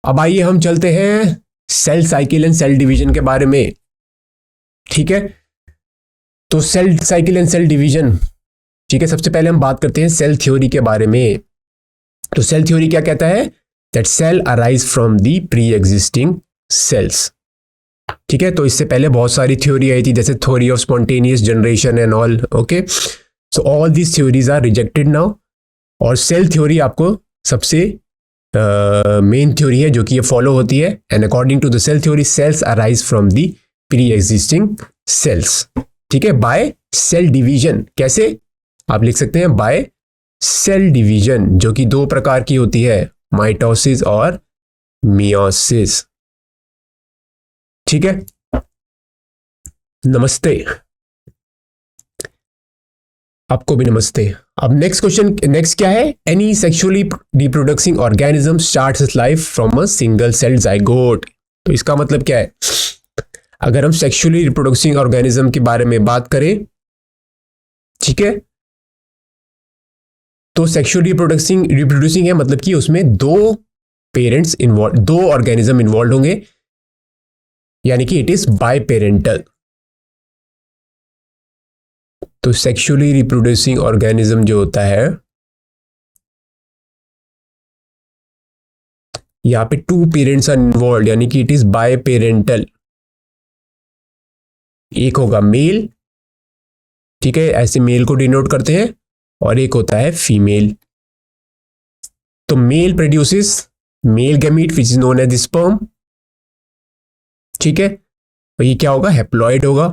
अब आइए हम चलते हैं cell cycle and cell division के बारे में। ठीक है, तो cell cycle and cell division, ठीक है, सबसे पहले हम बात करते हैं सेल थ्योरी के बारे में। तो सेल थ्योरी क्या कहता है? That cell arise from the pre existing cells. ठीक है, तो इससे पहले बहुत सारी थ्योरी आई थी, जैसे theory of spontaneous generation and all. Okay, so all these theories are rejected now, और सेल थ्योरी आपको सबसे मेन थ्योरी है जो कि ये फॉलो होती है। And according to the cell theory, cells arise from the pre existing cells. ठीक है, बाय सेल डिवीजन। कैसे? आप लिख सकते हैं बाय सेल डिवीजन, जो कि दो प्रकार की होती है, माइटोसिस और मियोसिस। ठीक है, नमस्ते, आपको भी नमस्ते। अब नेक्स्ट क्वेश्चन, नेक्स्ट क्या है? Any sexually reproducing organism starts life from a single cell zygote. तो इसका मतलब क्या है? अगर हम सेक्सुअली रिप्रोडक्टिंग ऑर्गेनिज्म के बारे में बात करें, ठीक है, तो सेक्सुअली रिप्रोड्यूसिंग है, मतलब कि उसमें दो पेरेंट्स इन्वॉल्व, दो ऑर्गेनिज्म इन्वॉल्व होंगे, यानी कि इट इज बाय पेरेंटल। तो सेक्सुअली रिप्रोड्यूसिंग ऑर्गेनिज्म जो होता है, यहां पे टू पेरेंट्स आर इन्वॉल्व, यानी कि इट इज बाय पेरेंटल। एक होगा मेल, ठीक है, ऐसे मेल को डिनोट करते हैं, और एक होता है फीमेल। तो male produces male gamete which is known as sperm. ठीक है, तो ये क्या होगा? हैप्लॉइड होगा,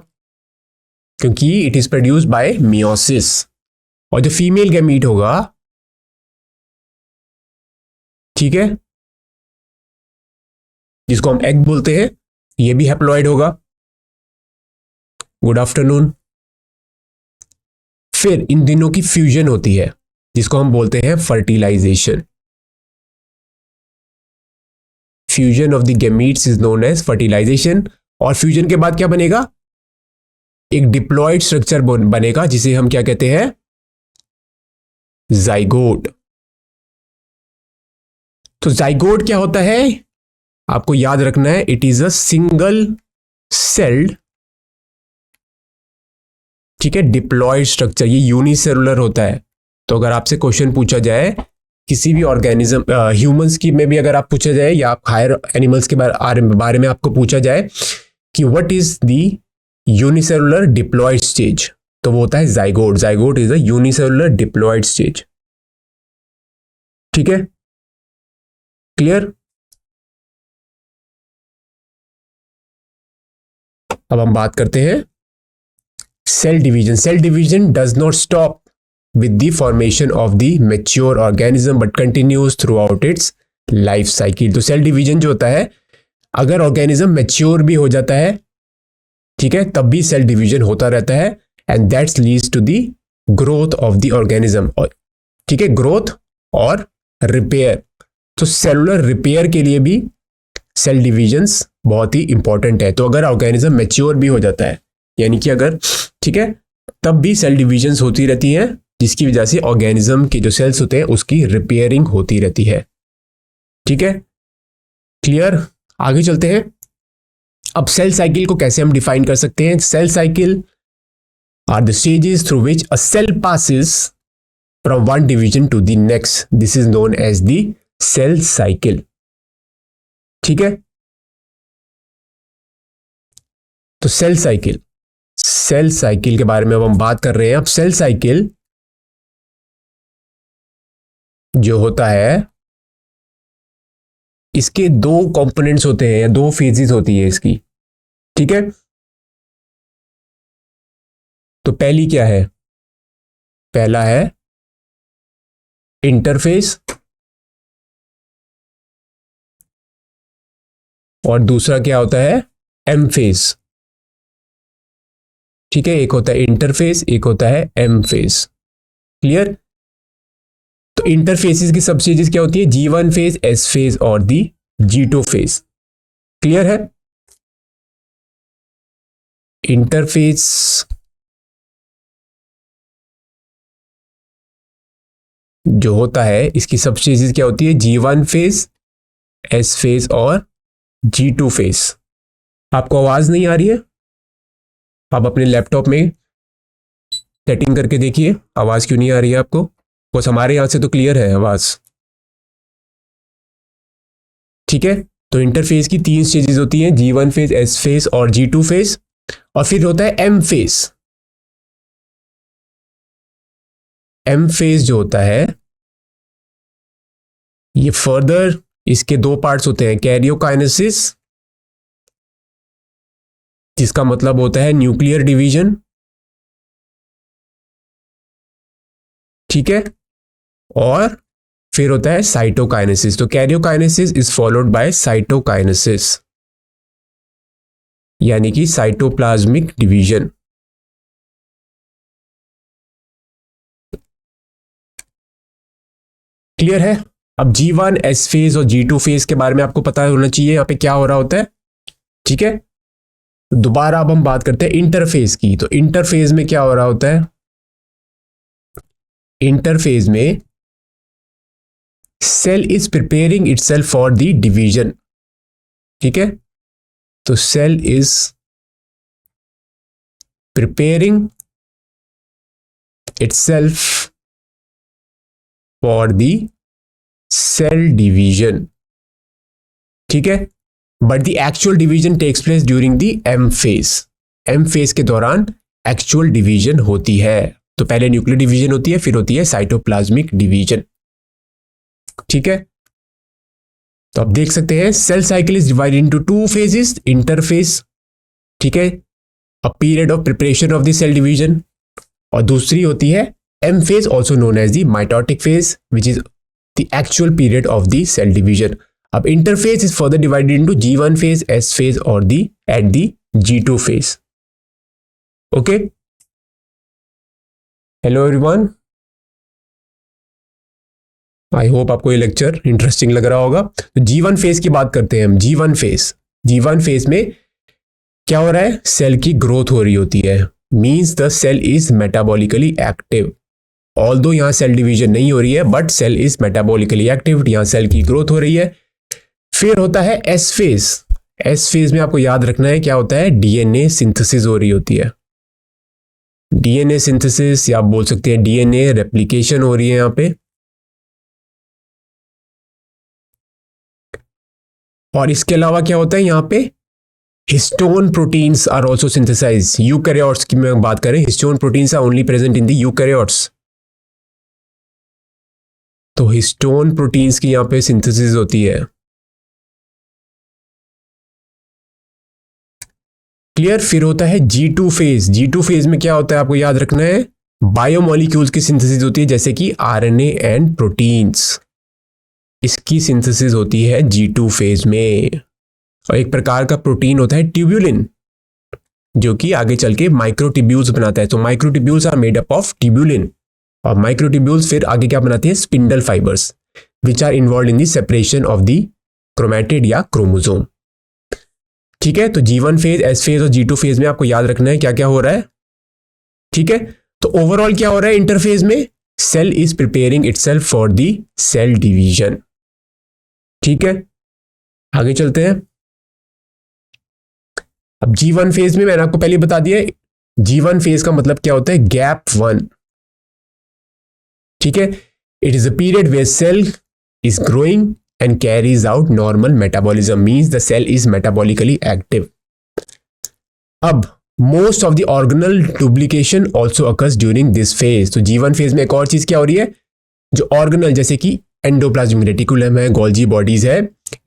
क्योंकि it is produced by meiosis. और जो फीमेल गैमीट होगा, ठीक है, जिसको हम एग बोलते हैं, ये भी हैप्लॉइड होगा। Good afternoon. फिर इन दिनों की फ्यूजन होती है, जिसको हम बोलते हैं fertilisation. Fusion of the gametes is known as fertilisation. और फ्यूजन के बाद क्या बनेगा? एक डिप्लॉइड स्ट्रक्चर बनेगा, जिसे हम क्या कहते हैं? जाइगोट। तो जाइगोट क्या होता है? आपको याद रखना है, it is a single celled, ठीक है, डिप्लॉयड स्ट्रक्चर। ये यूनिसेलुलर होता है। तो अगर आपसे क्वेश्चन पूछा जाए किसी भी ऑर्गेनिज्म, ह्यूमंस की में भी अगर आप पूछा जाए, या आप हायर एनिमल्स के बारे में आपको पूछा जाए कि what is the unicellular diploid stage, तो वो होता है zygote. Zygote is a unicellular diploid stage. ठीक है, क्लियर? अब हम बात करते हैं cell division. Cell division does not stop with the formation of the mature organism but continues throughout its life cycle। तो सेल डिवीजन जो होता है, अगर ऑर्गेनिज्म मैच्योर भी हो जाता है, ठीक है, तब भी सेल डिवीजन होता रहता है, and that's leads to the growth of the organism. ठीक है, ग्रोथ और रिपेयर। तो सेलुलर रिपेयर के लिए भी सेल डिवीजन्स बहुत ही इंपॉर्टेंट है। तो अगर ऑर्गेनिज्म मैच्योर भी हो जाता है, यानी कि अगर, ठीक है, तब भी सेल डिवीजन्स होती रहती हैं, जिसकी वजह से ऑर्गेनिज्म के जो सेल्स होते हैं उसकी रिपेयरिंग होती रहती है। ठीक है, क्लियर? आगे चलते हैं। अब सेल साइकिल को कैसे हम डिफाइन कर सकते हैं? Cell cycle are the stages through which a cell passes from one division to the next. This is known as the cell cycle. ठीक है, तो सेल साइकिल के बारे में अब हम बात कर रहे हैं। अब सेल साइकिल जो होता है, इसके दो कंपोनेंट्स होते हैं, या दो फेजेस होती है इसकी। ठीक है, तो पहली क्या है? पहला है इंटरफेस, और दूसरा क्या होता है? M phase. ठीक है, एक होता है इंटरफेस, एक होता है एम फेज। क्लियर? तो इंटरफेसिस की सब स्टेजेस क्या होती है? G1 फेज, एस फेज और दी G2 फेज। क्लियर है? इंटरफेस जो होता है, इसकी सब स्टेजेस क्या होती है? G1 फेज, एस फेज और G2 फेज। आपको आवाज नहीं आ रही है? आप अपने लैपटॉप में सेटिंग करके देखिए, आवाज क्यों नहीं आ रही है आपको? बस हमारे यहां से तो क्लियर है आवाज। ठीक है, तो इंटरफेस की 3 स्टेजेस होती हैं, G1 फेज, एस फेज और G2 फेज, और फिर होता है एम फेज। एम फेज जो होता है ये फर्दर, इसके 2 पार्ट्स होते हैं, कैरियोकाइनेसिस जिसका मतलब होता है न्यूक्लियर डिवीजन, ठीक है, और फिर होता है साइटोकाइनेसिस। तो karyokinesis is followed by cytokinesis, यानी कि साइटोप्लाज्मिक डिवीजन। क्लियर है? अब G1 एस फेज और G2 फेज के बारे में आपको पता होना चाहिए यहाँ पे क्या हो रहा होता है। ठीक है, दोबारा अब हम बात करते हैं इंटरफेज की। तो इंटरफेज में क्या हो रहा होता है? इंटरफेज में cell is preparing itself for the division. ठीक है, तो cell is preparing itself for the cell division. ठीक है, but the actual division takes place during the M phase. M phase के दौरान एक्चुअल डिवीजन होती है। तो पहले न्यूक्लियर डिवीजन होती है, फिर होती है साइटोप्लाज्मिक डिवीजन। ठीक है, तो आप देख सकते हैं cell cycle is divided into 2 phases, interphase, ठीक है, a period of preparation of the cell division, और दूसरी होती है M phase, also known as the mitotic phase, which is the actual period of the cell division. अब interphase is further divided into G1 phase, S phase और the at the G2 phase. Okay, hello everyone, I hope आपको ये lecture interesting लग रहा होगा। तो G1 phase की बात करते हैं हम। G1 फेज में क्या हो रहा है? सेल की ग्रोथ हो रही होती है, means the cell is metabolically active. Although यहां सेल डिवीजन नहीं हो रही है, but cell is metabolically active, यहां सेल की ग्रोथ हो रही है। फिर होता है एस फेज। एस फेज में आपको याद रखना है क्या होता है? डीएनए सिंथेसिस हो रही होती है। डीएनए सिंथेसिस, या आप बोल सकते हैं डीएनए रेप्लिकेशन हो रही है यहां पे। और इसके अलावा क्या होता है यहां पे? Histone proteins are also synthesise. Eukaryotes की मैं बात करें, histone proteins are only present in the eukaryotes. तो हिस्टोन प्रोटीन्स की यहां पे सिंथेसिस होती है। क्लियर? फिर होता है G2 फेज। G2 फेज में क्या होता है आपको याद रखना है? बायोमोलिक्यूल्स की सिंथेसिस होती है, जैसे कि आरएनए एंड प्रोटीन्स, इसकी सिंथेसिस होती है G2 फेज में। और एक प्रकार का प्रोटीन होता है ट्यूब्यूलिन, जो कि आगे चल के माइक्रोट्यूब्यूल्स बनाता है। तो microtubules are made up of tubulin, और माइक्रोट्यूब्यूल्स फिर आगे क्या बनाते हैं? Spindle fibres, which are involve in the separation of the chromatid या क्रोमोसोम। ठीक है, तो G1 फेज, एस फेज और G2 फेज में आपको याद रखना है क्या क्या हो रहा है। ठीक है, तो ओवरऑल क्या हो रहा है इंटरफेज में? Cell is preparing itself for the cell division. ठीक है, आगे चलते हैं। अब G1 फेज में मैंने आपको पहले बता दिया, G1 फेज का मतलब क्या होता है? गैप 1। ठीक है, it is a period where cell is growing and carries out normal metabolism, means the cell is metabolically active. अब most of the organelle duplication also occurs during this phase. तो G1 phase में एक और चीज क्या हो रही है? जो ऑर्गेनल जैसे कि एंडोप्लाज्मिक रेटिकुलम है, गोल्जी बॉडीज है,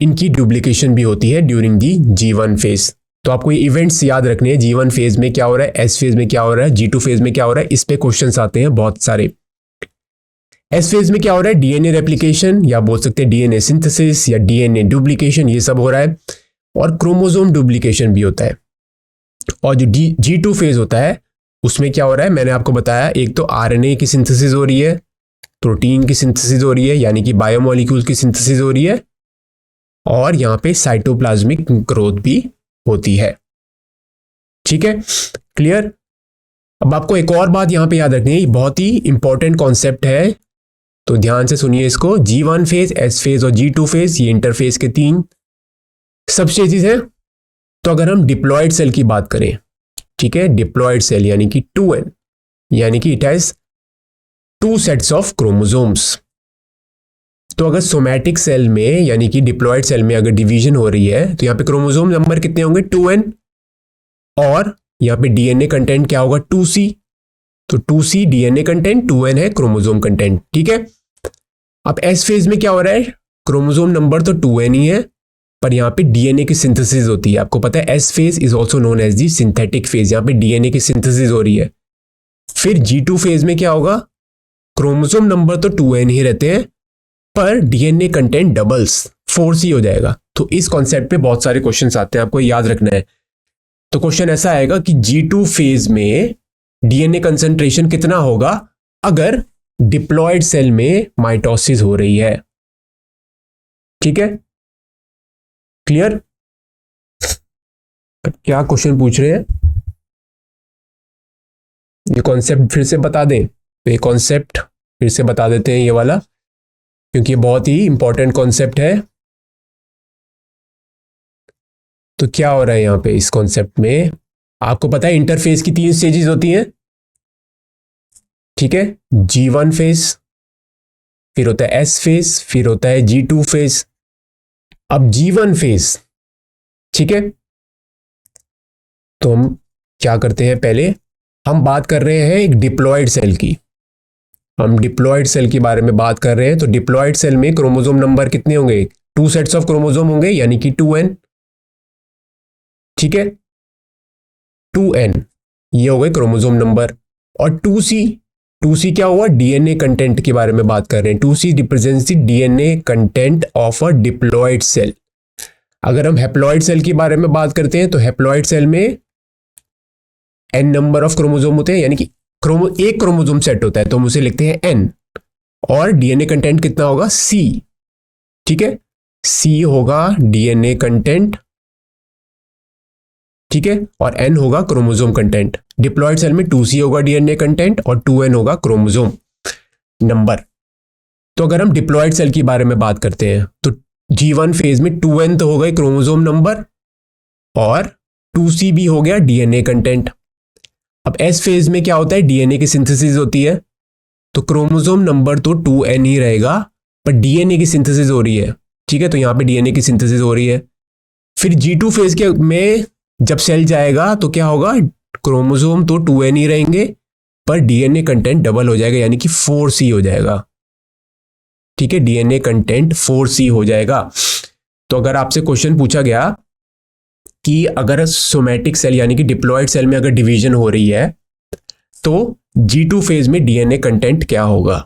इनकी डुप्लीकेशन भी होती है ड्यूरिंग दी G1 फेज। तो आपको ये इवेंट्स याद रखने हैं। G1 फेज में क्या हो रहा है, एस फेज में क्या हो रहा है, G2 फेज में क्या हो रहा है, इस पे क्वेश्चंस आते हैं बहुत सारे। एस फेज में क्या हो रहा है? डीएनए रेप्लिकेशन, या बोल सकते हैं डीएनए सिंथेसिस या डीएनए डुप्लीकेशन, ये सब हो रहा है। और क्रोमोसोम डुप्लीकेशन भी होता है। और जो G2 फेज होता है उसमें क्या हो रहा है? मैंने आपको बताया, एक तो आरएनए की सिंथेसिस हो रही है, प्रोटीन की सिंथेसिस हो रही है, यानी कि बायोमोलिक्यूल्स की सिंथेसिस हो रही है, और यहां पे साइटोप्लाज्मिक ग्रोथ भी होती है। ठीक है, क्लियर? अब आपको एक और बात यहां पे याद रखनी है, बहुत ही इंपॉर्टेंट कॉन्सेप्ट है तो ध्यान से सुनिए इसको, G1 फेज, S फेज और G2 फेज, ये इंटरफेज के 3 सब स्टेजेस हैं। तो अगर हम डिप्लॉयड सेल की बात करें, ठीक है, डिप्लॉयड सेल यानी कि 2n, यानी कि it has 2 sets of chromosomes. तो अगर सोमैटिक सेल में यानी कि डिप्लॉयड सेल में अगर डिवीजन हो रही है तो यहाँ पे क्रोमोसोम नंबर कितने होंगे, 2n, और यहाँ पे डीएनए कंटेंट क्या होगा, 2c। तो 2c डीएनए कंटेंट, 2n है क्रोमोसोम कंटेंट, ठीक है। अब एस फेज में क्या हो रहा है, क्रोमोसोम नंबर तो 2n ही है, पर यहाँ पे डीएनए की सिंथेसिस होती है। आपको पता है S phase is also known as the synthetic phase, यहाँ पे डीएनए की सिंथेसिस हो रही है। फिर G2 फेज में क्या होगा, क्रोमोसोम नंबर तो 2n ही रहते हैं, पर डीएनए कंटेंट डबल्स 4c हो जाएगा। तो इस कॉन्सेप्ट पे बहुत सारे क्वेश्चंस आते हैं, आपको याद रखना है। तो क्वेश्चन ऐसा आएगा कि G2 फेज में डीएनए कंसंट्रेशन कितना होगा अगर डिप्लॉयड सेल में माइटोसिस हो रही है, ठीक है, क्लियर। क्या क्वेश्चन पूछ रहे हैं, ये कॉन्सेप्ट फिर से बता दें, तो ये कॉन्सेप्ट फिर से बता देते हैं ये वाला, क्योंकि ये बहुत ही इंपॉर्टेंट कॉन्सेप्ट है। तो क्या हो रहा है यहां पे इस कॉन्सेप्ट में, आपको पता है इंटरफेस की 3 स्टेजेस होती हैं, ठीक है, G1 फेज, फिर होता है S फेज, फिर होता है G2 फेज। अब G1 फेज, ठीक है, तो हम क्या करते हैं, पहले हम बात कर रहे हैं एक डिप्लॉयड सेल की, हम डिप्लॉयड सेल के बारे में बात कर रहे हैं। तो डिप्लॉयड सेल में क्रोमोसोम नंबर कितने होंगे, 2 सेट्स ऑफ क्रोमोसोम होंगे, यानी कि 2n, ठीक है, 2n ये हो गए क्रोमोसोम नंबर। और 2c क्या हुआ, डीएनए कंटेंट के बारे में बात कर रहे हैं। 2c represents the DNA content of a diploid cell. अगर हम हैप्लॉयड सेल के बारे में बात करते हैं तो हैप्लॉयड सेल में n नंबर ऑफ क्रोमोसोम होते हैं, यानी कि एक क्रोमोसोम सेट होता है, तो हम उसे लिखते हैं n, और डीएनए कंटेंट कितना होगा, c, ठीक है, c होगा डीएनए कंटेंट, ठीक है, और n होगा क्रोमोसोम कंटेंट। डिप्लॉयड सेल में 2c होगा डीएनए कंटेंट और 2n होगा क्रोमोसोम नंबर। तो अगर हम डिप्लॉयड सेल के बारे में बात करते हैं तो G1 फेज में 2n तो हो गए क्रोमोसोम नंबर और 2c भी हो गया डीएनए कंटेंट। अब S फेज में क्या होता है, डीएनए की सिंथेसिस होती है, तो क्रोमोसोम नंबर तो 2n ही रहेगा, पर डीएनए की सिंथेसिस हो रही है, ठीक है, तो यहां पे डीएनए की सिंथेसिस हो रही है। फिर G2 फेज के में जब सेल जाएगा तो क्या होगा, क्रोमोसोम तो 2n ही रहेंगे, पर डीएनए कंटेंट डबल हो जाएगा, यानी कि 4c हो जाएगा, ठीक है, डीएनए कंटेंट 4c हो जाएगा। तो अगर आपसे क्वेश्चन पूछा गया कि अगर सोमैटिक सेल यानी कि डिप्लॉयड सेल में अगर डिवीजन हो रही है तो G2 फेज में डीएनए कंटेंट क्या होगा,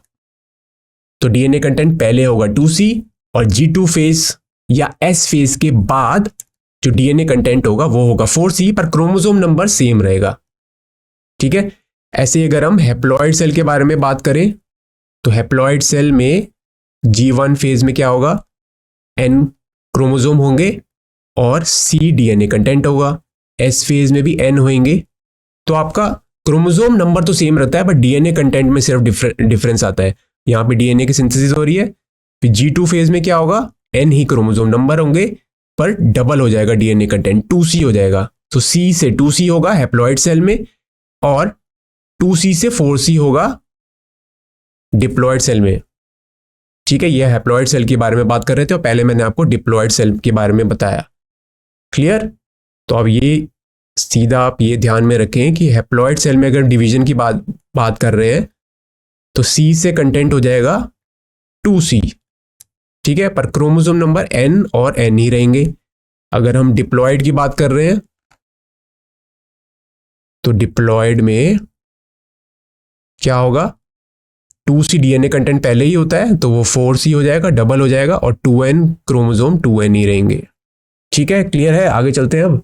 तो डीएनए कंटेंट पहले होगा 2c, और G2 फेज या S फेज के बाद जो डीएनए कंटेंट होगा वो होगा 4c, पर क्रोमोसोम नंबर सेम रहेगा, ठीक है। ऐसे अगर हम हैप्लॉयड सेल के बारे में बात करें तो हैप्लॉयड सेल में G1 फेज में क्या होगा, n क्रोमोसोम होंगे और c डीएनए कंटेंट होगा। S फेज में भी n होंगे, तो आपका क्रोमोसोम नंबर तो सेम रहता है, बट डीएनए कंटेंट में सिर्फ डिफरेंस आता है। यहाँ पे डीएनए की सिंथेसिस हो रही है। फिर G2 फेज में क्या होगा, n ही क्रोमोसोम नंबर होंगे, पर डबल हो जाएगा डीएनए कंटेंट, 2c हो जाएगा। तो c से 2c होगा हैप्लॉयड सेल में, और 2c से 4c होगा डिप्लॉयड सेल में, ठीक है। यह हैप्लॉयड सेल के बारे में बात कर रहे थे और पहले मैंने आपको डिप्लॉयड सेल के बारे में बताया, क्लियर। तो अब ये सीधा आप ये ध्यान में रखें कि हैप्लॉयड सेल में अगर डिवीजन की बात कर रहे हैं तो c से कंटेंट हो जाएगा 2c, ठीक है, पर क्रोमोसोम नंबर n और n ही रहेंगे। अगर हम डिप्लॉयड की बात कर रहे हैं तो डिप्लॉयड में क्या होगा, 2c डीएनए कंटेंट पहले ही होता है, तो वो 4c हो जाएगा, डबल हो जाएगा, और 2n क्रोमोसोम 2n ही रहेंगे, ठीक है, क्लियर है। आगे चलते हैं। अब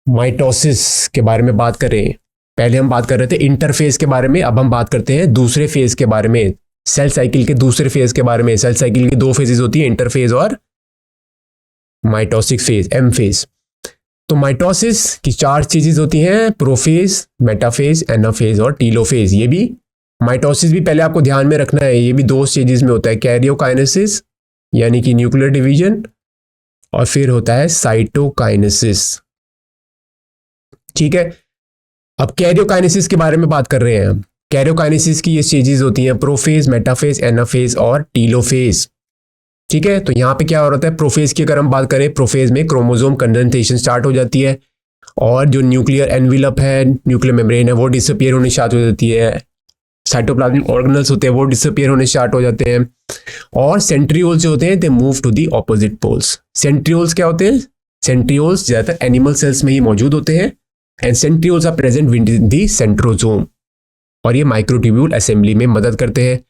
माइटोसिस के बारे में बात करें, पहले हम बात कर रहे थे इंटरफेज के बारे में, अब हम बात करते हैं दूसरे फेज के बारे में, सेल साइकिल के दूसरे फेज के बारे में। सेल साइकिल की 2 फेजेस होती है, इंटरफेज और माइटोसिस फेज, एम फेज। तो माइटोसिस की 4 चीजें होती हैं, प्रोफेज, मेटाफेज, एनाफेज और टीलोफेज। ये भी माइटोसिस भी पहले आपको ध्यान में रखना है, ये भी 2 स्टेजेस में होता है, कैरियोकाइनेसिस यानी कि न्यूक्लियर डिवीजन, और फिर होता है साइटोकाइनेसिस। ठीक है, अब कैरियोकाइनेसिस के बारे में बात कर रहे हैं हम। कैरियोकाइनेसिस की ये स्टेजेस होती हैं प्रोफेज, मेटाफेज, एनाफेज और टीलोफेज। ठीक है, तो यहाँ पे क्या हो रहा है, प्रोफेज की अगर हम बात करें, प्रोफेज में क्रोमोसोम कंडेंसेशन स्टार्ट हो जाती है और जो न्यूक्लियर एनविलप है, न्यूक्लियर मेम्ब्रेन है, वो डिसअपियर होने स्टार्ट हो जाती है। साइटोप्लाज्मिक ऑर्गेनल्स होते हैं वो डिसअपियर होने स्टार्ट हो जाते हैं, और सेंट्रियोल्स जो होते हैं they move to the opposite poles. Centrioles क्या होते हैं? सेंट्रियोल्स ज्यादातर एनिमल सेल्स में ही मौजूद होते हैं, and centrioles are present with the centrosome, और ये माइक्रोट्यूब्यूल असेंबली में मदद करते हैं।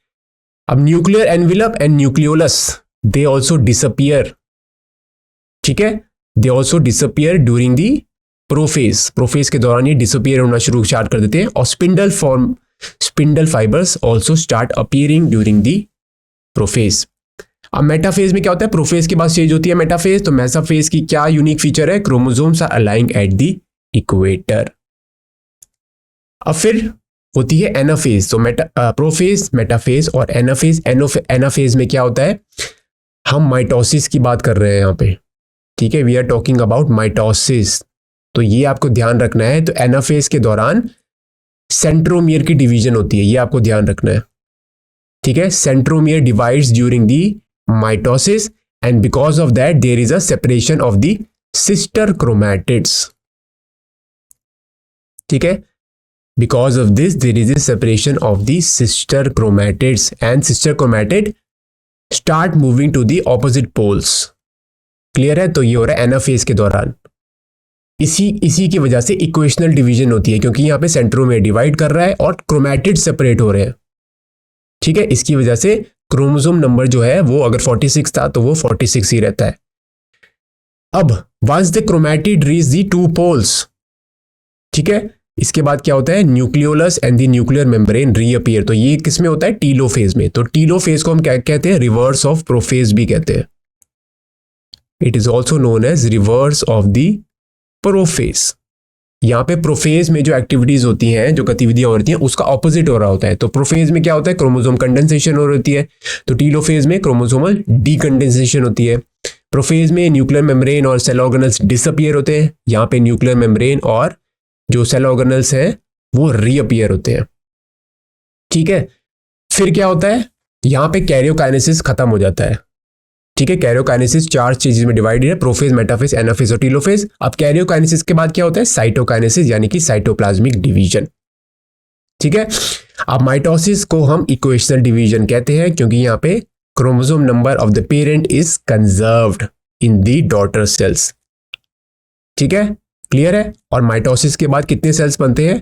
अब nuclear envelope and nucleolus they also disappear. ठीक है, they also disappear during the prophase. Prophase के दौरान ये डिसअपियर होना शुरू स्टार्ट कर देते हैं, और spindle fibres also start appearing during the prophase. अब मेटाफेज में क्या होता है? प्रोफेज के बाद स्टेज होती है मेटाफेज। तो मेटाफेज की क्या यूनिक फीचर है? Chromosomes are aligning at the equator. अब फिर होती है एनाफेज। तो प्रोफेज, मेटाफेज और एनाफेज। एनाफेज में क्या होता है? हम माइटोसिस की बात कर रहे हैं यहाँ पे। ठीक है, we are talking about mitosis, तो ये आपको ध्यान रखना है। तो एनाफेज के दौरान सेंट्रोमियर की डिवीजन होती है, ये आपको ध्यान रखना है। ठीक है, centromere divides during the mitosis, and because of that there is a separation of the sister chromatids. ठीक है, because of this there is a separation of the sister chromatids, and sister chromatid start moving to the opposite poles. Clear है? तो ये हो रहा है anaphase के दौरान। इसी की वजह से इक्वेशनल डिवीजन होती है, क्योंकि यहाँ पे सेंट्रोमियर डिवाइड कर रहा है और क्रोमैटिड सेपरेट हो रहे हैं। ठीक है, इसकी वजह से क्रोमोसोम नंबर जो है वो अगर 46 था तो वो 46 ही रहता है। अब once the chromatid reach the 2 poles, ठीक है, इसके बाद क्या होता है? Nucleolus and the nuclear membrane reappear. तो ये किस में होता है? टीलोफेज में। तो टीलोफेज को हम क्या कहते हैं? रिवर्स ऑफ प्रोफेज भी कहते हैं। It is also known as reverse of the prophase. यहाँ पे प्रोफेज में जो एक्टिविटीज होती हैं, जो गतिविधियां होती हैं, उसका ऑपोजिट हो रहा होता है। तो प्रोफेज में क्या होता है? क्रोमोसोम कंडेंसेशन हो रही है, तो टीलोफेज में क्रोमोसोमल डीकंडेंसेशन होती है। प्रोफेज में न्यूक्लियर मेम्ब्रेन और सेल ऑर्गेनल्स डिसअपीयर होते हैं, यहाँ पे न्यूक्लियर मेम्ब्रेन और जो सेल ऑर्गेनल्स हैं वो रीअपीयर होते हैं। ठीक है, फिर क्या होता है? यहाँ पे कैरियोकाइनेसिस खत्म हो जाता है। ठीक है, कैरियोकाइनेसिस 4 स्टेजेस में डिवाइडेड है, प्रोफेज, मेटाफेज, एनाफेज और टीलोफेज। अब कैरियोकाइनेसिस के बाद क्या होता है? साइटोकाइनेसिस यानी कि साइटोप्लाज्मिक डिवीजन। ठीक है, अब माइटोसिस को हम इक्वेशनल डिवीजन कहते हैं, क्योंकि यहाँ पे chromosome number of the parent is conserved in the daughter cells. ठीक है, क्लियर है? और माइटोसिस के बाद कितने सेल्स बनते हैं?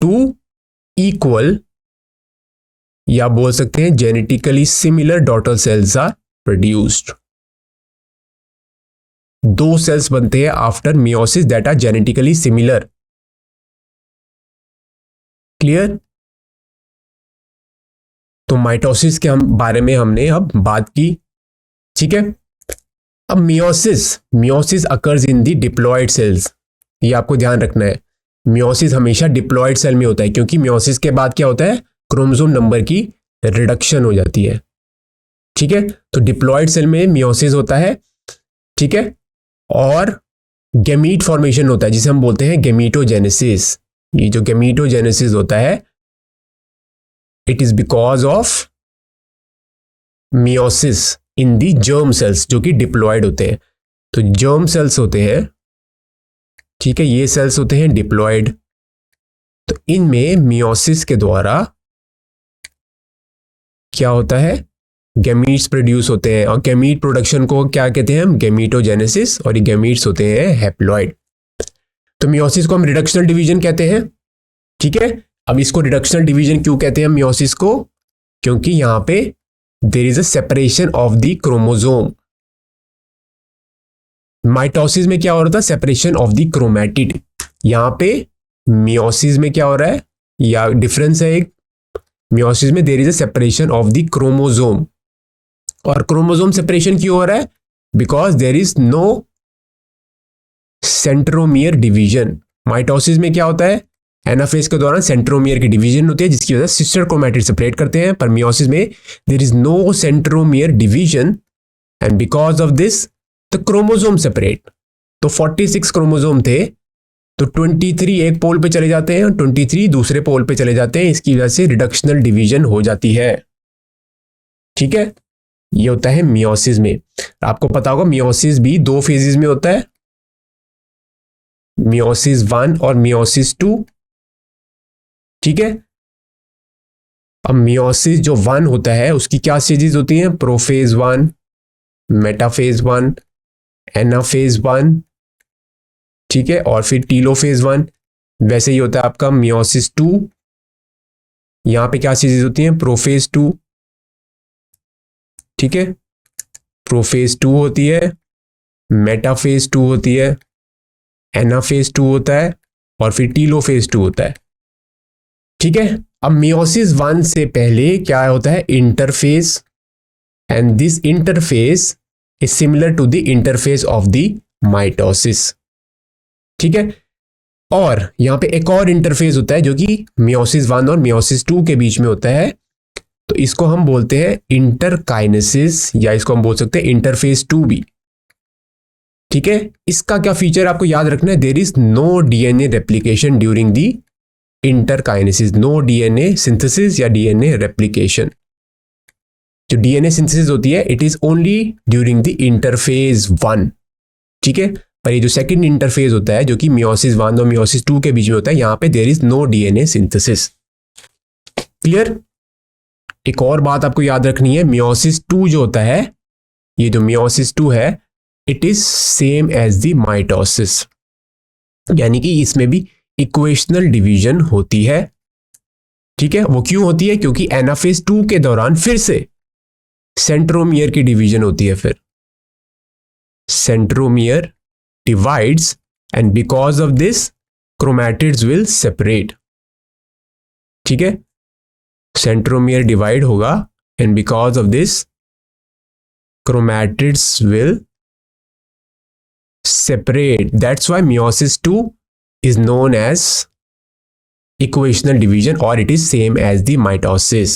2 इक्वल, या बोल सकते हैं genetically similar daughter cells are produced. 2 cells बनते हैं after meiosis that are genetically similar. Clear? तो माइटोसिस के बारे में हमने अब बात की। ठीक है, अब meiosis occurs in the diploid cells. ये आपको ध्यान रखना है, मियोसिस हमेशा डिप्लॉयड सेल में होता है, क्योंकि मियोसिस के बाद क्या होता है? क्रोमोसोम नंबर की रिडक्शन हो जाती है। ठीक है, तो डिप्लॉयड सेल में मियोसिस होता है। ठीक है, और गैमीट फॉर्मेशन होता है, जिसे हम बोलते हैं गैमीटोजेनेसिस। ये जो गैमीटोजेनेसिस होता है, it is because of meiosis in the germ cells, जो कि डिप्लॉयड होते हैं। तो जर्म सेल्स होते हैं, ठीक है, ये सेल्स होते हैं डिप्लॉयड। तो इनमें मियोसिस के द्वारा क्या होता है? गैमीट्स प्रोड्यूस होते हैं, और गैमीट प्रोडक्शन को क्या कहते हैं हम? गैमीटोजेनेसिस, और ये गैमीट्स होते हैं हैप्लॉइड। तो मियोसिस को हम रिडक्शनल डिवीजन कहते हैं। ठीक है, अब इसको रिडक्शनल डिवीजन क्यों कहते हैं मियोसिस को? क्योंकि यहां पे there is a separation of the chromosome. Mitosis में क्या हो रहा था? Separation of the chromatid. यहां पे मियोसिस में क्या हो रहा है, या डिफरेंस है एक? मियोसिस में there is a separation of the chromosome, और क्रोमोसोम सेपरेशन क्यों हो रहा है? Because there is no centromere division. Mitosis में क्या होता है? एनाफेज के दौरान सेंट्रोमियर की डिवीजन होती है जिसकी वजह से सिस्टर क्रोमैटिड सेपरेट करते हैं, पर मियोसिस में there is no centromere division and because of this the chromosome separate. तो 46 क्रोमोसोम थे, तो 23 एक पोल पे चले जाते हैं और 23 दूसरे पोल पे चले जाते हैं, इसकी वजह से रिडक्शनल डिवीजन हो जाती है। ठीक है, ये होता है मियोसिस में। आपको पता होगा मियोसिस भी 2 फेजेस में होता है, मियोसिस 1 और मियोसिस 2। ठीक है, अब मियोसिस जो 1 होता है उसकी क्या स्टेजेस होती हैं? प्रोफेज 1, मेटाफेज 1, एनाफेज 1, ठीक है, और फिर टीलोफेज 1। वैसे ही होता है आपका मियोसिस 2, यहां पे क्या स्टेजेस होती हैं? प्रोफेज 2, ठीक है, प्रोफेज 2 होती है, मेटाफेज 2 होती है, एनाफेज 2 होता है और फिर टीलोफेज 2 होता है। ठीक है, अब मियोसिस 1 से पहले क्या होता है? Interphase, and this interphase is similar to the interphase of the mitosis. ठीक है, और यहां पे एक और इंटरफेज होता है जो कि मियोसिस 1 और मियोसिस 2 के बीच में होता है, तो इसको हम बोलते हैं इंटरकाइनेसिस, या इसको हम बोल सकते हैं इंटरफेज 2 भी। ठीक है, इसका क्या फीचर आपको याद रखना है? There is no DNA replication during the interkinesis, no DNA synthesis या डीएनए रेप्लिकेशन। जो डीएनए सिंथेसिस होती है it is only during the interphase 1। ठीक है, पर ये जो सेकंड इंटरफेज होता है जो कि मियोसिस 1 और मियोसिस 2 के बीच में होता है, यहां पे there is no DNA synthesis. Clear? एक और बात आपको याद रखनी है, मियोसिस 2 जो होता है, ये जो मियोसिस 2 है it is same as the mitosis, यानी कि इसमें भी इक्वेशनल डिवीजन होती है। ठीक है, वो क्यों होती है? क्योंकि एनाफेज 2 के दौरान फिर से सेंट्रोमियर की डिवीजन होती है, फिर centromere divides and because of this chromatids will separate. ठीक है, सेंट्रोमियर डिवाइड होगा and because of this chromatids will separate. That's why meiosis 2 is known as equational division or it is same as the mitosis।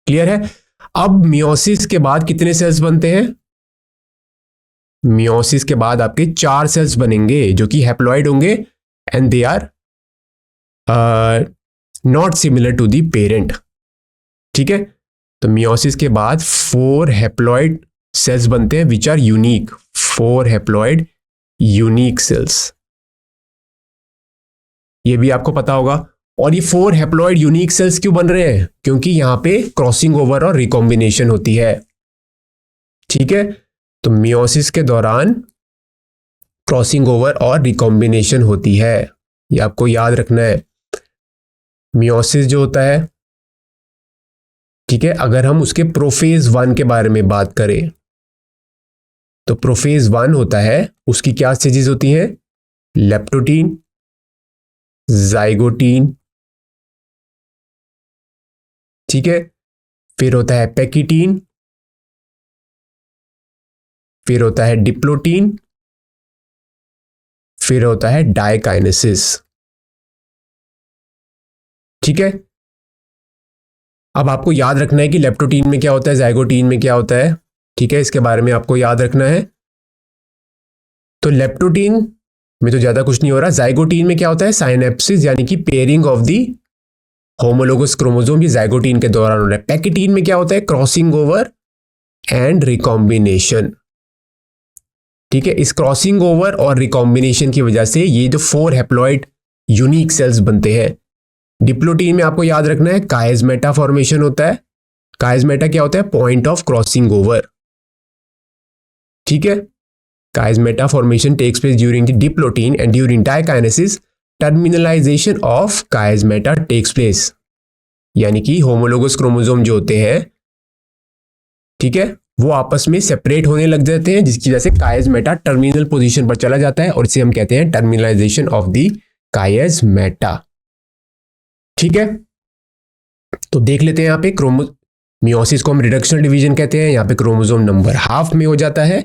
Clear है? अब meiosis के बाद कितने sales बनते हैं? मियोसिस के बाद आपके 4 सेल्स बनेंगे जो कि हैप्लॉइड होंगे and they are not similar to the parent. ठीक है, तो मियोसिस के बाद 4 हैप्लॉइड सेल्स बनते हैं which are unique, 4 haploid unique cells, ये भी आपको पता होगा। और ये 4 हैप्लॉइड यूनिक सेल्स क्यों बन रहे हैं? क्योंकि यहां पे क्रॉसिंग ओवर और रिकॉम्बिनेशन होती है। ठीक है, तो मियोसिस के दौरान क्रॉसिंग ओवर और रिकॉम्बिनेशन होती है, ये आपको याद रखना है। मियोसिस जो होता है, ठीक है, अगर हम उसके प्रोफेज 1 के बारे में बात करें तो प्रोफेज 1 होता है, उसकी क्या स्टेजेस होती हैं? लेप्टोटीन, जाइगोटीन, ठीक है, फिर होता है पैकिटीन, फिर होता है डिप्लोटीन, फिर होता है डाइकाइनेसिस। ठीक है, अब आपको याद रखना है कि लेप्टोटीन में क्या होता है, जाइगोटीन में क्या होता है। ठीक है, इसके बारे में आपको याद रखना है। तो लेप्टोटीन में तो ज्यादा कुछ नहीं हो रहा, जाइगोटीन में क्या होता है? साइनेप्सिस, यानी कि pairing of the homologous chromosome, ये जाइगोटीन के दौरान हो रहा है। पैकिटीन में क्या होता है? Crossing over and recombination. ठीक है, इस क्रॉसिंग ओवर और रिकॉम्बिनेशन की वजह से ये जो 4 हैप्लॉइड यूनिक सेल्स बनते हैं। डिप्लोटीन में आपको याद रखना है कायस्मेटा फॉर्मेशन होता है। कायस्मेटा क्या होता है? Point of crossing over. ठीक है, chiasmata formation takes place during the diplotin and during dikinesis terminalization of chiasmata takes place, यानी कि होमोलोगस क्रोमोसोम जो होते हैं, ठीक है, वो आपस में सेपरेट होने लग जाते हैं जिसकी वजह से chiasmata टर्मिनल पोजीशन पर चला जाता है और इसे हम कहते हैं टर्मिनलाइजेशन ऑफ द chiasmata। ठीक है, तो देख लेते हैं यहाँ पे मियोसिस को हम रिडक्शनल डिवीजन कहते हैं, यहाँ पे क्रोमोसोम नंबर हाफ में हो जाता है।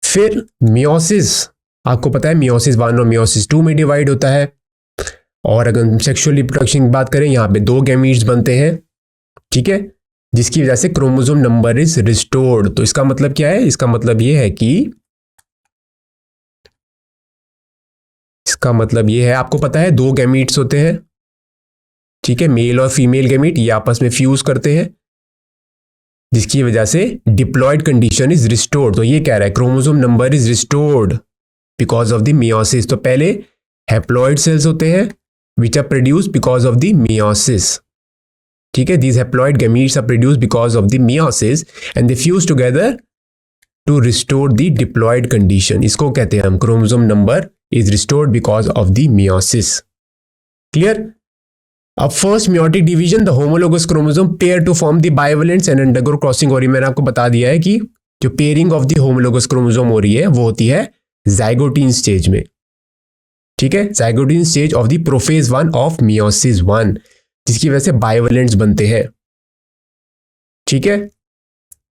फिर मियोसिस, आपको पता है मियोसिस 1 और मियोसिस 2 में डिवाइड होता है। और अगर हम सेक्सुअल रिप्रोडक्शन की बात करें, यहाँ पे 2 गैमीट्स बनते हैं, ठीक है, जिसकी वजह से क्रोमोसोम नंबर इज रिस्टोर्ड। तो इसका मतलब क्या है? इसका मतलब ये है कि आपको पता है 2 गैमीट्स होते हैं, ठीक है, मेल और फीमेल गैमीट, ये आपस में फ्यूज करते हैं, जिसकी वजह से डिप्लॉयड कंडीशन इज रिस्टोर्ड। तो ये कह रहा है chromosome number is restored because of the meiosis. तो पहले हैप्लॉइड सेल्स होते हैं which are produced because of the meiosis, ठीक है, these haploid gametes are produced because of the meiosis and they fuse together to restore the diploid condition. इसको कहते हैं हम chromosome number is restored because of the meiosis. Clear? अब first meiotic division, the homologous chromosome pair to form the बाइवेलेंट्स and undergo crossing हो रही है। मैंने आपको बता दिया है कि जो pairing of the homologous chromosome हो रही है वो होती है ज़ाइगोटीन स्टेज में, ठीक है, zygotene stage of the prophase 1 of meiosis 1, जिसकी वजह से बाइवेलेंट्स बनते हैं, ठीक है।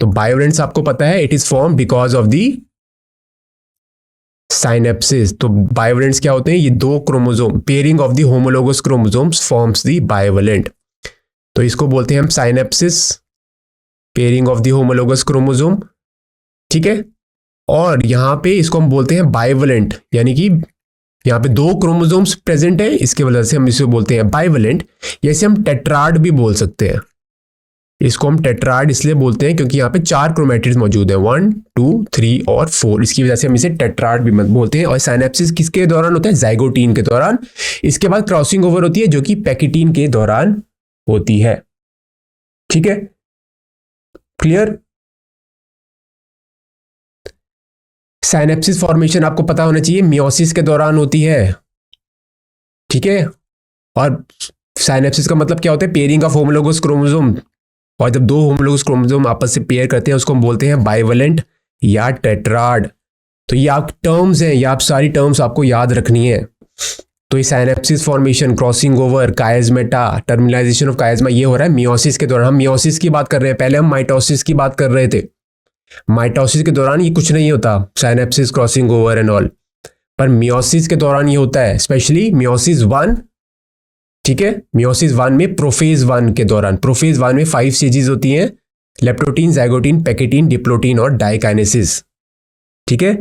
तो बाइवेलेंट्स आपको पता है, it is form because of the synapsis. तो बाइवेलेंट्स क्या होते हैं? ये 2 क्रोमोसोम, pairing of the homologous chromosomes forms the bivalent. तो इसको बोलते हैं हम synapsis, pairing of the homologous chromosome, ठीक है। और यहां पे इसको हम बोलते हैं बाइवेलेंट, यानी कि यहाँ पे 2 क्रोमोसोम्स प्रेजेंट है, इसके वजह से हम इसे बोलते हैं बाइवेलेंट। जैसे हम टेट्राड भी बोल सकते हैं, इसको हम टेट्राड इसलिए बोलते हैं क्योंकि यहाँ पे 4 क्रोमेटिड्स मौजूद है, 1, 2, 3 और 4, इसकी वजह से हम इसे टेट्राड भी बोलते हैं। और साइनेप्सिस किसके दौरान होता है? ज़ाइगोटीन के दौरान। इसके बाद क्रॉसिंग ओवर होती है जो कि पैकेटीन के दौरान होती है, ठीक है, क्लियर। साइनेप्सिस फॉर्मेशन आपको पता होना चाहिए मियोसिस के दौरान होती है, ठीक है। और साइनेप्सिस का मतलब क्या होता है? Pairing of homologous chromosome. और जब 2 होमोलोगस क्रोमोसोम आपस से पेयर करते हैं उसको हम बोलते हैं बाइवेलेंट या टेट्राड। तो ये आप टर्म्स हैं, ये आप सारी टर्म्स आपको याद रखनी है। तो ये synapsis formation, crossing over, chiasmata, terminalization of chiasma, ये हो रहा है मियोसिस के दौरान। हम मियोसिस की बात कर रहे हैं, पहले हम माइटोसिस की बात कर रहे थे। माइटोसिस के दौरान ये कुछ नहीं होता, synapsis, crossing over and all, पर मियोसिस के दौरान ये होता है, स्पेशली मियोसिस 1, ठीक है। मियोसिस 1 में प्रोफेज 1 के दौरान, प्रोफेज 1 में 5 स्टेजेस होती हैं, लेप्टोटीन, ज़ाइगोटीन, पैकेटीन, डिप्लोटीन और डाइकाइनेसिस, ठीक है।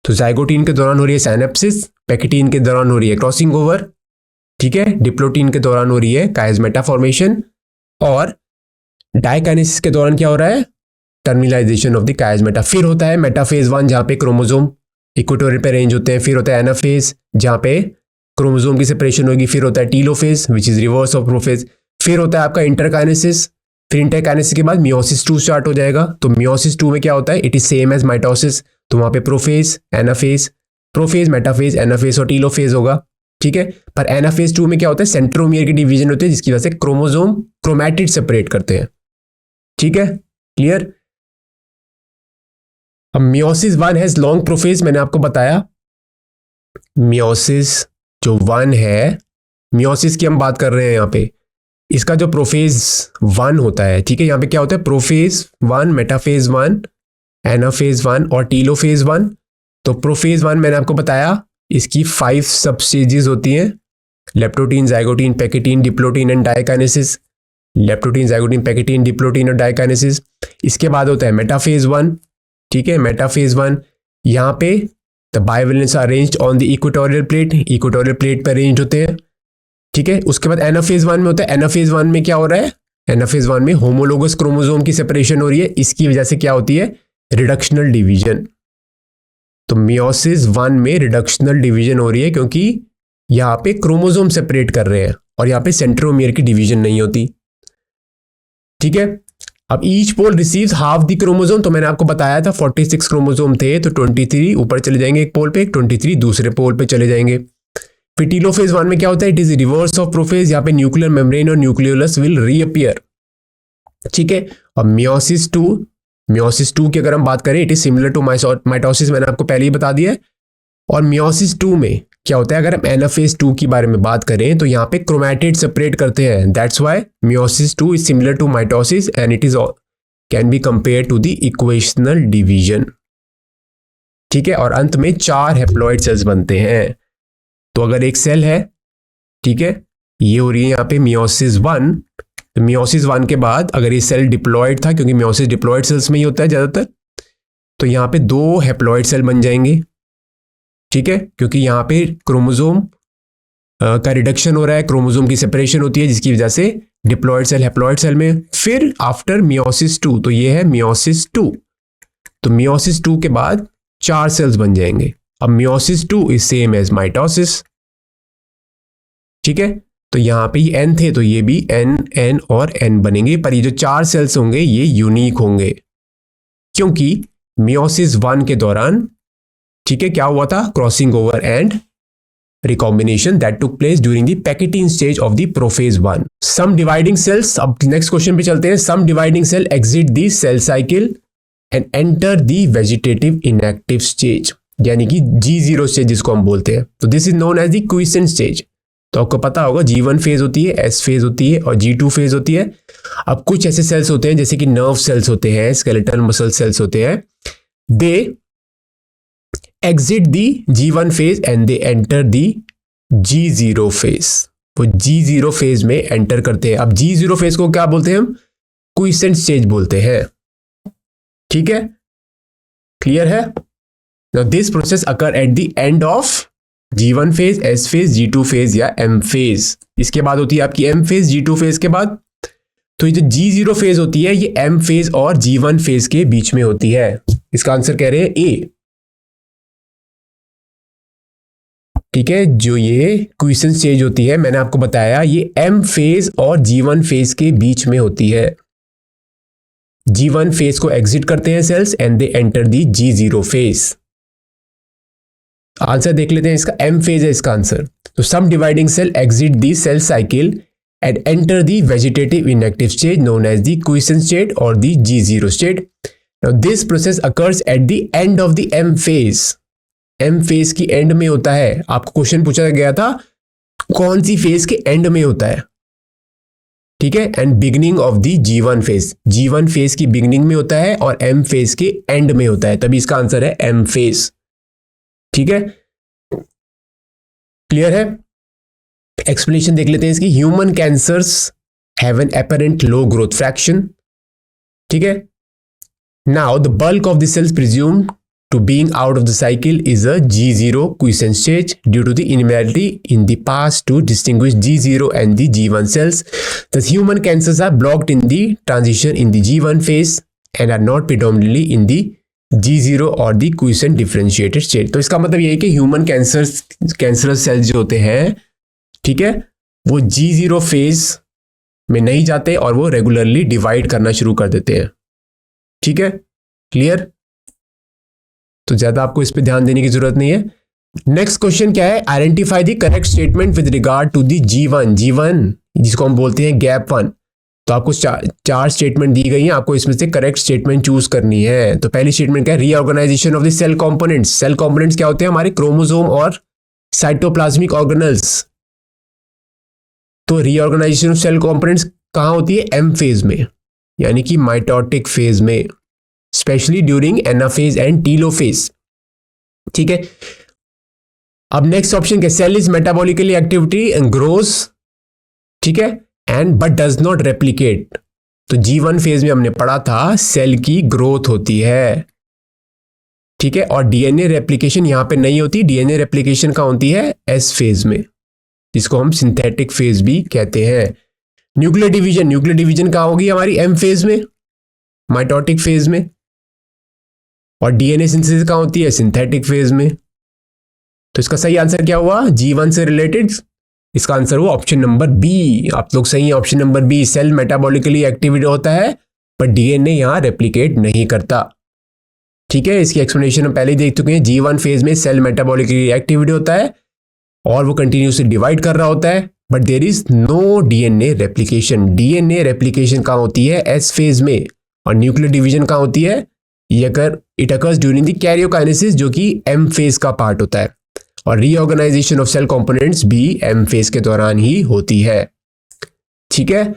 तो ज़ाइगोटीन के दौरान हो रही है साइनेप्सिस, पैकेटीन के दौरान हो रही है क्रॉसिंग ओवर, ठीक है, डिप्लोटीन के दौरान हो रही है कायस्मेटा फॉर्मेशन, और डाइकाइनेसिस के दौरान क्या हो रहा है? Terminalization of the chiasmata. फिर होता है मेटाफेज 1 जहां पे क्रोमोसोम इक्वेटोरियल पे अरेंज होते हैं। फिर होता है एनाफेज जहां पे क्रोमोसोम की सेपरेशन होगी। फिर होता है telophase which is reverse of prophase. फिर होता है आपका इंटरकाइनेसिस। फिर इंटरकाइनेसिस के बाद मियोसिस 2 स्टार्ट हो जाएगा। तो मियोसिस 2 में क्या होता है? It is same as mitosis. तो वहां पे prophase, anaphase, prophase, metaphase, anaphase और टीलोफेज होगा, ठीक है। पर एनाफेज 2 में क्या होता है? सेंट्रोमियर की डिवीजन होती है जिसकी वजह से क्रोमोसोम क्रोमैटिड सेपरेट करते हैं, ठीक है, क्लियर। अब मियोसिस 1 हैज लॉन्ग प्रोफेज, मैंने आपको बताया मियोसिस जो 1 है, मियोसिस की हम बात कर रहे हैं यहाँ पे, इसका जो प्रोफेज 1 होता है, ठीक है, यहाँ पे क्या होता है? प्रोफेज 1, मेटाफेज 1, एनाफेज 1 और टीलोफेज 1। तो प्रोफेज 1 मैंने आपको बताया इसकी 5 सब स्टेजेस होती हैं, leptotene, zygotene, pachytene, diplotene and diakinesis. Leptotene, zygotene, pachytene, diplotene और डाइकाइनेसिस। इसके बाद होता है मेटाफेज 1, ठीक है, मेटाफेज 1, यहाँ पे the bivalents are arranged on the equatorial plate, equatorial plate पर अरेंज होते हैं, ठीक है। उसके बाद एनाफेज 1 में होता है, एनाफेज 1 में क्या हो रहा है? एनाफेज 1 में होमोलोगस क्रोमोसोम की सेपरेशन हो रही है, इसकी वजह से क्या होती है? Reductional division. तो मियोसिस 1 में रिडक्शनल डिवीजन हो रही है क्योंकि यहाँ पे क्रोमोसोम सेपरेट कर रहे हैं और यहाँ पे सेंट्रोमियर की डिवीजन नहीं होती, ठीक है। अब each pole receives half the chromosome. तो मैंने आपको बताया था 46 क्रोमोसोम थे, तो 23 ऊपर चले जाएंगे एक पोल पे, 23 दूसरे पोल पे चले जाएंगे। फिर टीलोफेज 1 में क्या होता है? It is reverse of prophase, यहाँ पे न्यूक्लियर मेम्ब्रेन और न्यूक्लियोलस विल रीअपियर, ठीक है। और मियोसिस 2 की अगर हम बात करें, it is similar to mitosis, मैंने आपको पहले ही बता दिया है। और मियोसिस 2 में क्या होता है? अगर हम एनाफेज 2 के बारे में बात करें तो यहाँ पे क्रोमैटिड सेपरेट करते हैं, that's why meiosis 2 is similar to mitosis and it is can be compare to the equational division, ठीक है। और अंत में 4 हैप्लॉइड सेल्स बनते हैं। तो अगर एक सेल है ठीक है, ये हो रही है यहाँ पे मियोसिस 1। तो मियोसिस 1 के बाद अगर ये सेल डिप्लॉयड था, क्योंकि मियोसिस डिप्लॉयड सेल्स में ही होता है ज़्यादातर, तो यहाँ पे 2 हैप्लॉयड सेल बन जाएंगे। ठीक है, क्योंकि यहाँ पे क्रोमोसोम का रिडक्शन हो रहा है, क्रोमोसोम की सेपरेशन होती है, जिसकी वजह से डिप्लॉयड सेल हैप्लॉयड सेल में। फिर आफ्टर मियोसिस 2, तो ये है मियोसिस 2। तो मियोसिस 2 के बाद 4 सेल्स बन जाएंगे। अब meiosis 2 is same as mitosis. ठीक है, तो यहाँ पे ये n थे, तो ये भी n और n बनेंगे, पर ये जो 4 सेल्स होंगे ये यूनिक होंगे, क्योंकि मियोसिस 1 के दौरान, ठीक है, क्या हुआ था, crossing over and recombination that took place during the Pachytene stage of the prophase 1. Some dividing cells, अब नेक्स्ट क्वेश्चन पे चलते हैं। Some dividing cell exit the cell cycle and enter the vegetative inactive stage, यानी कि G0 stage जिसको हम बोलते हैं। तो this is known as the quiescent stage. तो आपको पता होगा G1 फेज होती है, S फेज होती है और G2 फेज होती है। अब कुछ ऐसे सेल्स होते हैं जैसे कि नर्व सेल्स होते हैं, स्केलेटल मसल सेल्स होते हैं, दे exit the G1 phase and they enter the G0 phase। वो G0 phase में एंटर करते हैं। अब G0 phase को क्या बोलते हैं हम, क्विसेंट स्टेज बोलते हैं। ठीक है, क्लियर है। Now this process occur at the end of G1 phase, S phase, G2 phase या M phase। इसके बाद होती है आपकी M phase, G2 phase के बाद। तो ये जो G0 phase होती है ये M phase और G1 phase के बीच में होती है। इसका आंसर कह रहे हैं ए। ठीक है, जो ये क्विसेंट स्टेज होती है, मैंने आपको बताया, ये M फेज और G1 फेज के बीच में होती है। G1 फेज को एग्जिट करते हैं cells and they enter the G0 phase. Answer देख लेते हैं, इसका M फेज है इसका आंसर। तो some dividing cell exit the cell cycle and enter the vegetative inactive stage known as the quiescent state और the G0 state. Now this process occurs at the end of the M phase. M phase की end में होता है। आपको question पूछा गया था कौन सी फेज के एंड में होता है। ठीक है, and beginning of the G1 phase. G1 phase की बिगिनिंग में होता है और M फेज के एंड में होता है, तभी इसका आंसर है M फेज। ठीक है, क्लियर है। एक्सप्लेनेशन देख लेते हैं इसकी। Human cancers have an apparent low growth fraction. ठीक है, now the bulk of the cells presumed to being out of the cycle is a G0 quiescent stage due to the inability in the past to distinguish G0 and the G1 cells. The human cancers are blocked in the transition in the G1 phase and are not predominantly in the G0 or the quiescent differentiated state. तो इसका मतलब ये है कि human cancerous cells जो होते हैं, ठीक है, वो G0 फेज में नहीं जाते और वो रेगुलरली डिवाइड करना शुरू कर देते हैं। ठीक है, क्लियर। तो ज्यादा आपको इस पे ध्यान देने की जरूरत नहीं है। नेक्स्ट क्वेश्चन क्या है, identify the correct statement with regard to the G1 जिसको हम बोलते हैं गैप 1। तो आपको चार स्टेटमेंट दी गई हैं, आपको इसमें से करेक्ट स्टेटमेंट चूज करनी है। तो पहली स्टेटमेंट क्या है, reorganisation of the cell components. Cell components क्या होते हैं, हमारे क्रोमोसोम और साइटोप्लाज्मिक ऑर्गेनल्स। तो रीऑर्गेनाइजेशन ऑफ सेल कंपोनेंट्स कहाँ होती है, M फेज में, यानी कि माइटोटिक फेज में, specially during anaphase and telophase. ठीक है, अब नेक्स्ट ऑप्शन क्या, cell is metabolically activity and grows, ठीक है, and but does not replicate. तो G1 फेज में हमने पढ़ा था सेल की ग्रोथ होती है, ठीक है, और डीएनए रेप्लिकेशन यहां पे नहीं होती। डीएनए रेप्लिकेशन कहां होती है, S फेज में, जिसको हम सिंथेटिक फेज भी कहते हैं। न्यूक्लियर डिवीजन कहां होगी, हमारी M फेज में, माइटोटिक फेज में, और डीएनए सिंथेसिस कहां होती है, सिंथेटिक फेज में। तो इसका सही आंसर क्या हुआ, G1 से रिलेटेड। इसका आंसर हुआ ऑप्शन नंबर बी। आप लोग सही है, option number B. Cell metabolically activate होता है पर डीएनए यहां रेप्लिकेट नहीं करता। ठीक है, इसकी एक्सप्लेनेशन हम पहले ही देख चुके हैं। G1 फेज में सेल मेटाबॉलिकली एक्टिवेट होता है और वो कंटिन्यूसली डिवाइड कर रहा होता है, but there is no DNA replication. DNA replication कहां होती है, S फेज में, और न्यूक्लियर डिवीजन कहां होती है, it occurs during the karyokinesis, जो कि M फेज का पार्ट होता है, और रीऑर्गेनाइजेशन ऑफ सेल कंपोनेंट्स भी M फेज के दौरान ही होती है। ठीक है,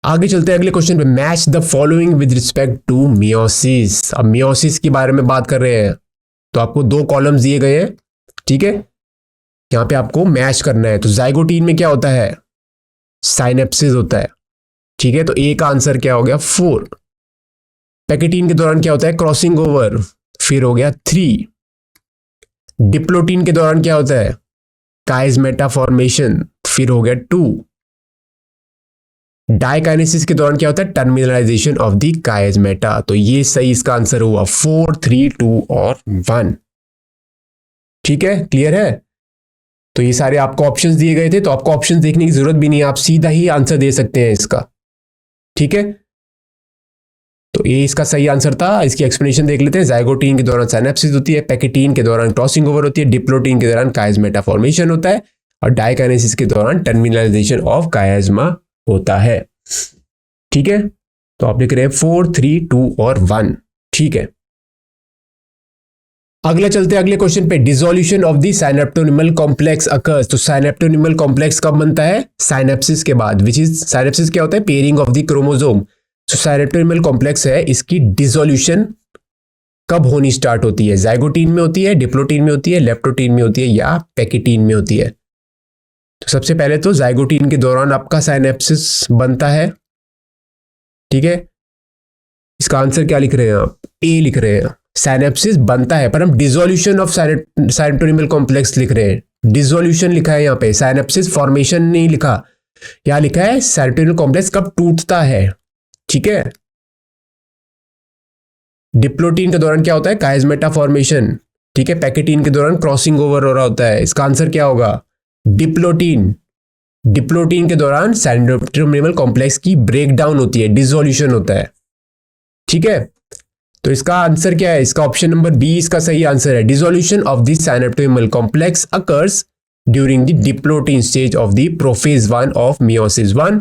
आगे चलते हैं अगले क्वेश्चन पे। Match the following with respect to meiosis. अब मियोसिस के बारे में बात कर रहे हैं, तो आपको 2 कॉलम्स दिए गए हैं। ठीक है, यहाँ पे आपको मैच करना है। तो जाइगोटीन में क्या होता है, साइनेप्सिस होता है, ठीक है। तो ए का आंसर क्या हो गया 4। पैकेटीन के दौरान क्या होता है, क्रॉसिंग ओवर, फिर हो गया 3। डिप्लोटीन के दौरान क्या होता है, काइजमेटा फॉर्मेशन, फिर हो गया 2। डाइकाइनेसिस के दौरान क्या होता है, टर्मिनलाइजेशन ऑफ द काइजमेटा। तो ये सही इसका आंसर हुआ 4, 3, 2 और 1। ठीक है, क्लियर है। तो ये सारे आपको ऑप्शंस दिए गए थे, तो आपको ऑप्शंस देखने की जरूरत भी नहीं है, आप सीधा ही आंसर दे सकते हैं इसका। ठीक है, तो ये इसका सही आंसर था। इसकी एक्सप्लेनेशन देख लेते हैं। जाइगोटीन के दौरान सिनेप्सिस होती है, पैकेटीन के दौरान क्रॉसिंग ओवर होती है, डिप्लोटीन के दौरान काइजमेटा फॉर्मेशन होता है, और डाइकाइनेसिस के दौरान टर्मिनलाइजेशन ऑफ काइजमा होता है। ठीक है, तो आप लिख रहे हैं 4, 3, 2 और 1। ठीक है, अगला चलते हैं अगले क्वेश्चन पे। Dissolution of the synaptonemal complex occurs. तो साइनेप्टोनिमल कॉम्प्लेक्स कब बनता है, साइनेप्सिस के बाद, विच इज साइनेप्सिस क्या होता है, पेयरिंग ऑफ द क्रोमोसोम। तो साइनेप्टोनिमल कॉम्प्लेक्स है, इसकी डिसोल्यूशन कब होनी स्टार्ट होती है, जाइगोटीन में होती है, डिप्लोटीन में होती है, लेप्टोटीन में होती है, या पैकेटीन में होती है। तो सबसे पहले तो जाइगोटीन के दौरान आपका साइनेप्सिस बनता है। ठीक है, इसका आंसर क्या लिख रहे हैं आप, ए लिख रहे हैं। साइनेप्सिस बनता है, पर हम डिसोल्यूशन ऑफ साइनेप्टोनिमल कॉम्प्लेक्स लिख रहे हैं। डिसोल्यूशन लिखा है यहाँ पे, साइनेप्सिस फॉर्मेशन नहीं लिखा। यहाँ लिखा है साइनेप्टोनिमल कॉम्प्लेक्स कब टूटता है। ठीक है, डिप्लोटीन के दौरान क्या होता है, काइजमेटा फॉर्मेशन। ठीक है, पैकेटीन के दौरान क्रॉसिंग ओवर हो रहा होता है। इसका आंसर क्या होगा, डिप्लोटीन। डिप्लोटीन के दौरान साइनेप्टोनिमल कॉम्प्लेक्स की ब्रेकडाउन होती है, डिसोल्यूशन होता है। ठीक है, तो इसका आंसर क्या है, इसका ऑप्शन नंबर बी इसका सही आंसर है। Dissolution of the synaptonemal complex occurs during the diplotene stage of the prophase 1 of meiosis 1.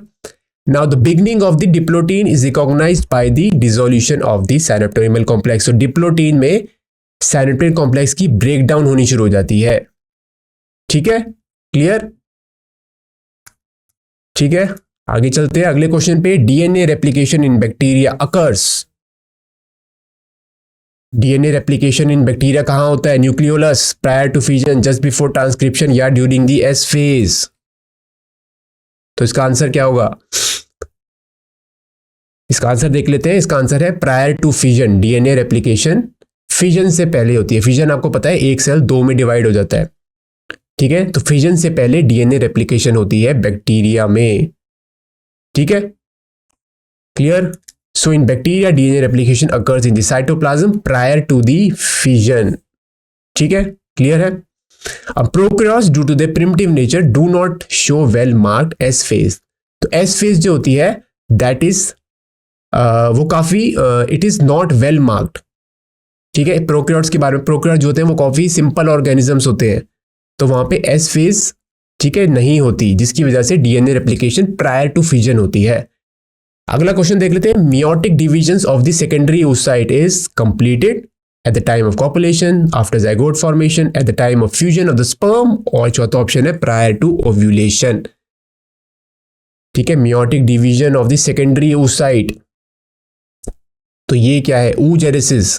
Now the beginning of the diplotin is recognized by the dissolution of the synaptonemal complex. So diplotin में synaptoid complex की breakdown होनी शुरू हो जाती है। ठीक है, clear. ठीक है, आगे चलते हैं अगले क्वेश्चन पे। DNA replication in bacteria occurs. DNA replication in bacteria कहाँ होता है, nucleolus, prior to fission, just before transcription, या ड्यूरिंग द एस फेज। तो इसका आंसर क्या होगा, इसका आंसर देख लेते हैं। इसका आंसर है prior to fission. DNA replication fission से पहले होती है। फिजन आपको पता है, एक सेल 2 में डिवाइड हो जाता है। ठीक है, तो फिजन से पहले डीएनए रेप्लिकेशन होती है बैक्टीरिया में। ठीक है, clear. So in bacteria DNA replication occurs in the cytoplasm prior to the fission. ठीक है, क्लियर है। अब prokaryotes due to the primitive nature do not show well marked S phase. तो एस फेज जो होती है दैट इज वो काफी it is not well marked. ठीक है, प्रोकैरियोट्स के बारे में, प्रोकैरियोट जो होते हैं वो काफी सिंपल ऑर्गेनिजम्स होते हैं, तो वहां पे एस फेज ठीक है नहीं होती, जिसकी वजह से DNA replication prior to fission होती है। अगला क्वेश्चन देख लेते हैं। Meiotic divisions of the secondary oocyte is completed at the time of copulation, after zygote formation, at the time of fusion of the sperm, और चौथा ऑप्शन है prior to ovulation. ठीक है, meiotic division of the secondary oocyte, तो ये क्या है, oogenesis।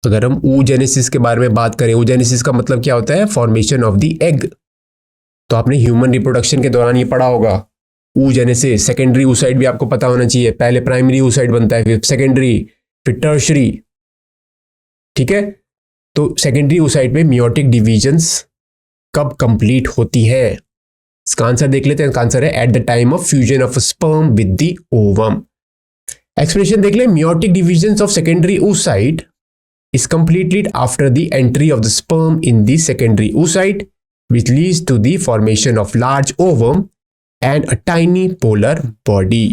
अगर हम oogenesis के बारे में बात करें, oogenesis का मतलब क्या होता है, फॉर्मेशन ऑफ द एग। तो आपने ह्यूमन रिप्रोडक्शन के दौरान ये पढ़ा होगा, oogenesis। सेकेंडरी oocyte भी आपको पता होना चाहिए, पहले प्राइमरी oocyte बनता है, फिर सेकेंडरी, फिर टर्शरी। ठीक है, तो सेकेंडरी oocyte में मियोटिक डिविजन्स कब कंप्लीट होती है। इसका आंसर देख लेते हैं। इसका आंसर है eight the time of fusion of sperm with the ovum. Explanation देख ले। Meiotic divisions of secondary oocyte is completed after the entry of the sperm in the secondary oocyte, which leads to the formation of large ovum and a tiny polar body.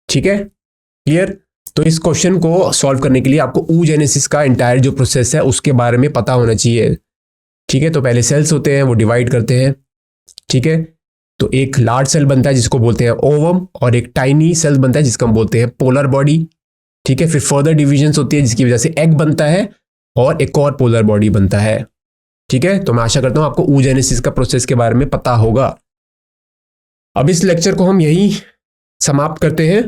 ठीक है, clear. तो इस question को solve करने के लिए आपको oogenesis का एंटायर जो प्रोसेस है उसके बारे में पता होना चाहिए। ठीक है, तो पहले सेल्स होते हैं, वो डिवाइड करते हैं। ठीक है, तो एक लार्ज सेल बनता है जिसको बोलते हैं ओवम, और एक टाइनी सेल बनता है जिसको हम बोलते हैं पोलर बॉडी। ठीक है, फिर फर्दर डिविजन्स होती है जिसकी वजह से एग बनता है और एक और पोलर बॉडी बनता है। ठीक है, तो मैं आशा करता हूं आपको oogenesis का प्रोसेस के बारे में पता होगा। अब इस लेक्चर को हम यहीं समाप्त करते हैं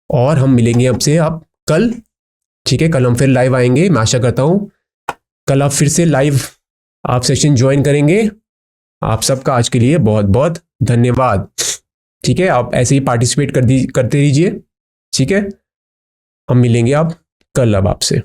और हम मिलेंगे आपसे अब कल। ठीक है, कल हम फिर लाइव आएंगे। मैं आशा करता हूं कल आप फिर से लाइव आप सेशन ज्वाइन करेंगे। आप सबका आज के लिए बहुत बहुत धन्यवाद। ठीक है, आप ऐसे ही पार्टिसिपेट करते रहिए। ठीक है, हम मिलेंगे अब कल अब आपसे।